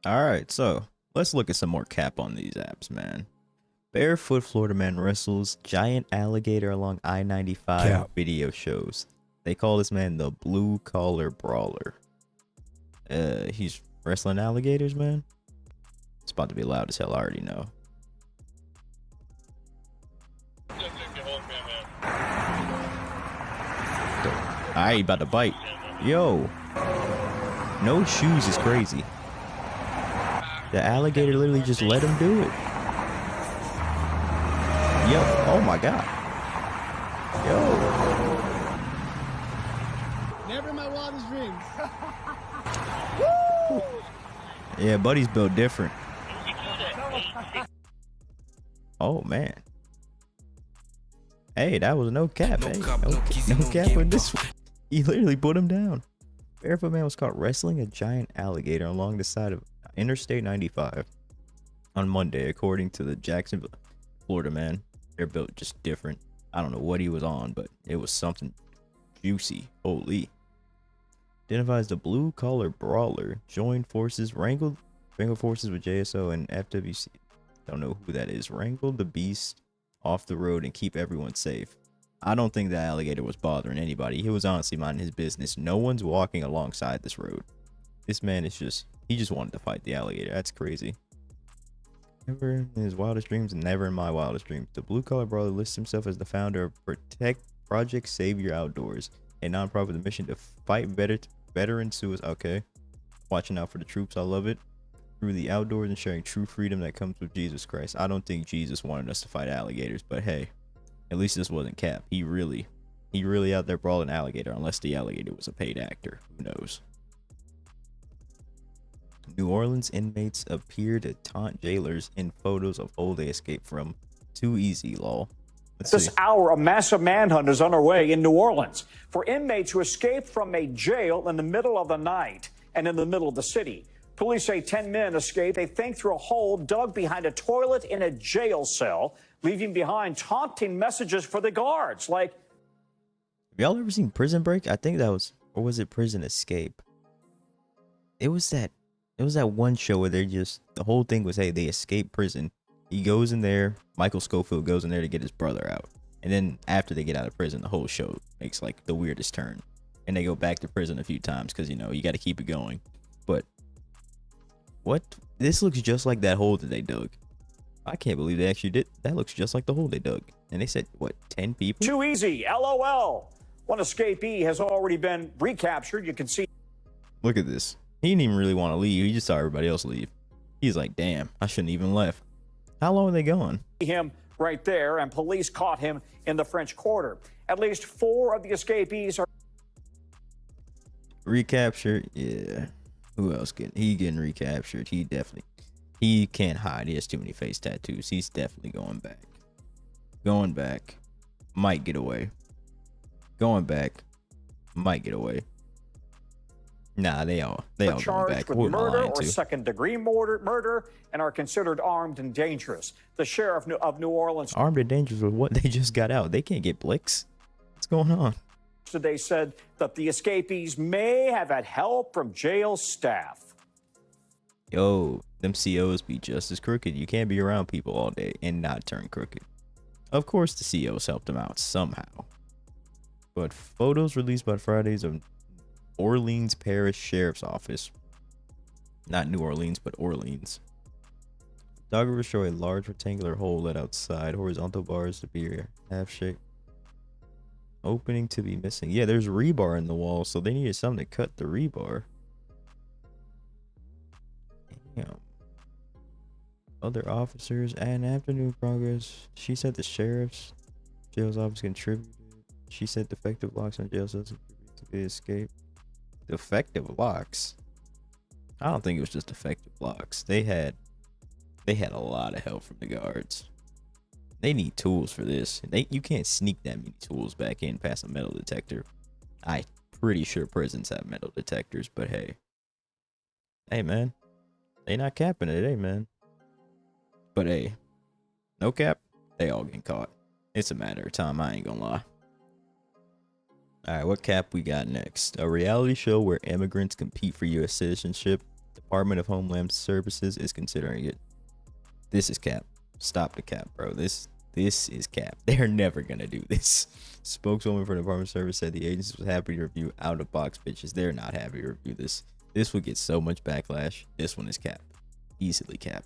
All right, so let's look at some more cap on these apps, man. Barefoot Florida man wrestles giant alligator along I-95 Cap. video shows. They call this man the blue collar brawler. He's wrestling alligators, man. It's about to be loud as hell, I already know. Alright, about to bite. Yo. No shoes is crazy. The alligator literally just let him do it. Yo, oh my god. Yo. Never in my wildest dreams. Yeah, Buddy's built different. Oh man. Hey, that was no cap. Hey, no cap with this one. He literally put him down. Barefoot man was caught wrestling a giant alligator along the side of Interstate 95 on Monday, according to the Jacksonville, Florida man. They're built just different. I don't know what he was on, but it was something juicy. Holy. Identified as the blue collar brawler, joined forces, wrangled forces with JSO and FWC. Don't know who that is. Wrangled the beast off the road and keep everyone safe. I don't think the alligator was bothering anybody. He was honestly minding his business. No one's walking alongside this road. This man is he just wanted to fight the alligator. That's crazy. Never in his wildest dreams and never in my wildest dreams. The blue collar brawler lists himself as the founder of Protect Project Save Your Outdoors, a nonprofit with a mission to fight veteran suicide. Okay. Watching out for the troops. I love it. Through the outdoors and sharing true freedom that comes with Jesus Christ. I don't think Jesus wanted us to fight alligators, but hey, at least this wasn't cap. He really out there brawling alligator, unless the alligator was a paid actor. Who knows? New Orleans inmates appear to taunt jailers in photos of hole they escaped from. Too easy, lol. This hour, a massive manhunt is underway in New Orleans for inmates who escaped from a jail in the middle of the night and in the middle of the city. Police say 10 men escaped. They think through a hole dug behind a toilet in a jail cell, leaving behind taunting messages for the guards. Like, have y'all ever seen Prison Break? I think that was, or was it Prison Escape? It was that one show where the whole thing was, hey, they escape prison. He goes in there, Michael Scofield goes in there to get his brother out. And then after they get out of prison, the whole show makes like the weirdest turn. And they go back to prison a few times because, you know, you got to keep it going. But what? This looks just like that hole that they dug. I can't believe they actually did. That looks just like the hole they dug. And they said, what, 10 people? too easy, LOL. One escapee has already been recaptured. You can see. Look at this. He didn't even really want to leave. He just saw everybody else leave. He's like, damn, I shouldn't even left. How long are they going? Him right there, and police caught him in the French Quarter. At least 4 of the escapees are Recaptured. Yeah. Who else getting recaptured? He can't hide. He has too many face tattoos. He's definitely going back. Going back. Might get away. Going back. Might get away. Nah, they all going charged back. with Who am I murder lying or to? second-degree murder and are considered armed and dangerous. The sheriff of New Orleans Armed and dangerous with what? They just got out. They can't get blicks. What's going on? today said that the escapees may have had help from jail staff. Yo, them COs be just as crooked. You can't be around people all day and not turn crooked. Of course the COs helped them out somehow. But photos released by Fridays of Orleans Parish Sheriff's Office. Not New Orleans, but Orleans. Photographers show a large rectangular hole let outside, horizontal bars to be half-shaped. Opening to be missing. Yeah, there's rebar in the wall, so they needed something to cut the rebar. Damn. Other officers and afternoon progress. She said the sheriff's jail's office contributed. She said defective locks on jail cells contributed to the escape. Defective locks? I don't think it was just defective locks. They had a lot of help from the guards. They need tools for this. You can't sneak that many tools back in past a metal detector. I'm pretty sure prisons have metal detectors, but hey. Hey, man. They not capping it, hey, man. But hey, no cap, they all getting caught. It's a matter of time, I ain't gonna lie. Alright, what cap we got next? A reality show where immigrants compete for U.S. citizenship. Department of Homeland Services is considering it. This is cap. Stop the cap, bro. This is cap. They're never gonna do this. Spokeswoman for the Department of Service said the agency was happy to review out-of-box pitches. They're not happy to review this. This would get so much backlash. This one is cap. Easily cap.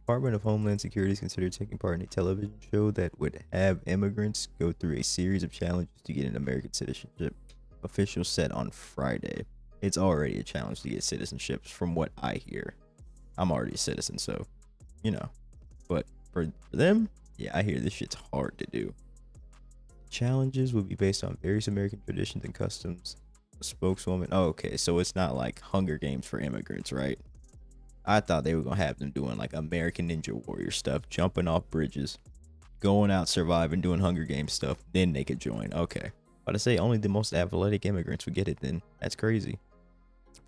Department of Homeland Security is considered taking part in a television show that would have immigrants go through a series of challenges to get an American citizenship. Officials said on Friday. It's already a challenge to get citizenships from what I hear. I'm already a citizen, so, you know. But for them, yeah, I hear this shit's hard to do. Challenges will be based on various American traditions and customs. A spokeswoman. Oh, okay, so it's not like Hunger Games for immigrants, right? I thought they were going to have them doing like American Ninja Warrior stuff, jumping off bridges, going out, surviving, doing Hunger Games stuff. Then they could join. Okay. But I say only the most athletic immigrants would get it then. That's crazy.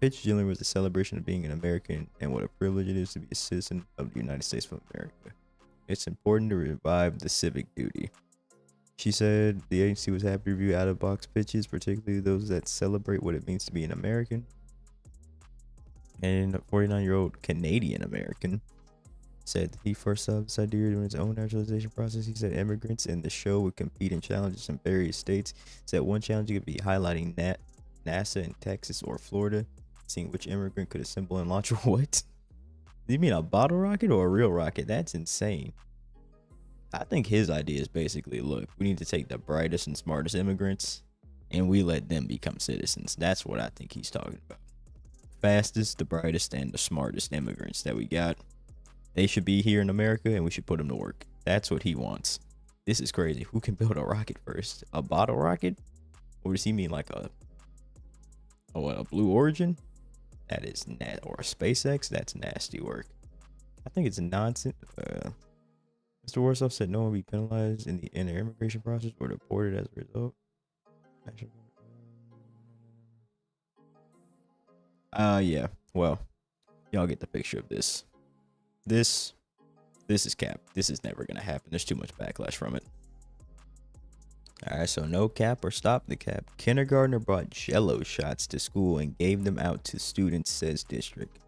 Pitch dealing with the celebration of being an American and what a privilege it is to be a citizen of the United States of America. It's important to revive the civic duty. She said the agency was happy to review out-of-box pitches, particularly those that celebrate what it means to be an American. And a 49-year-old Canadian American said he first saw this idea during his own naturalization process. He said immigrants in the show would compete in challenges in various states. Said one challenge could be highlighting NASA in Texas or Florida, seeing which immigrant could assemble and launch a what? Do you mean a bottle rocket or a real rocket? That's insane. I think his idea is basically, look, we need to take the brightest and smartest immigrants and we let them become citizens. That's what I think he's talking about. Fastest, the brightest, and the smartest immigrants that we got. They should be here in America and we should put them to work. That's what he wants. This is crazy. Who can build a rocket first? A bottle rocket? Or does he mean like a Blue Origin? That is or a SpaceX? That's nasty work. I think it's nonsense. Mr. Warsaw said no one will be penalized in the immigration process or deported as a result. Yeah. Well, y'all get the picture of this. This is cap. This is never gonna happen. There's too much backlash from it. All right, so no cap or stop the cap. Kindergartner brought Jello shots to school and gave them out to students, says district.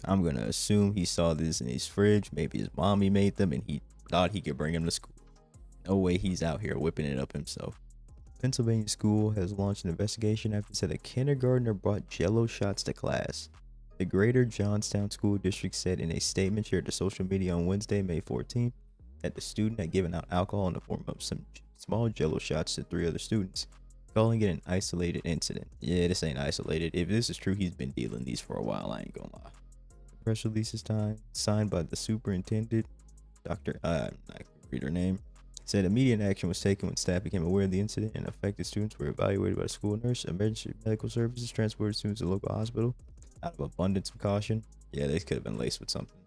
I'm gonna assume he saw this in his fridge. Maybe his mommy made them and he thought he could bring them to school. No way he's out here whipping it up himself. Pennsylvania school has launched an investigation after it said a kindergartner brought Jello shots to class. The Greater Johnstown School District said in a statement shared to social media on Wednesday, May 14th, that the student had given out alcohol in the form of some small Jello shots to 3 other students, calling it an isolated incident. Yeah, this ain't isolated. If this is true, he's been dealing these for a while. I ain't gonna lie. The press release is signed by the superintendent, Dr. I can read her name. Said immediate action was taken when staff became aware of the incident and affected students were evaluated by a school nurse. Emergency medical services transported students to the local hospital out of abundance of caution. Yeah, they could have been laced with something.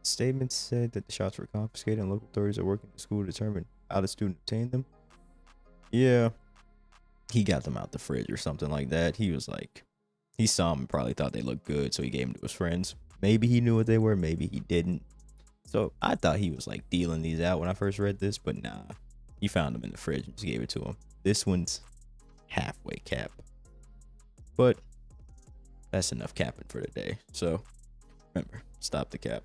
The statement said that the shots were confiscated and local authorities are working with the school to determine how the student obtained them. Yeah, he got them out the fridge or something like that. He was like, he saw them and probably thought they looked good, so he gave them to his friends. Maybe he knew what they were, maybe he didn't. So I thought he was like dealing these out when I first read this, but nah, he found them in the fridge and just gave it to him. This one's halfway cap, but that's enough capping for today. So remember, stop the cap.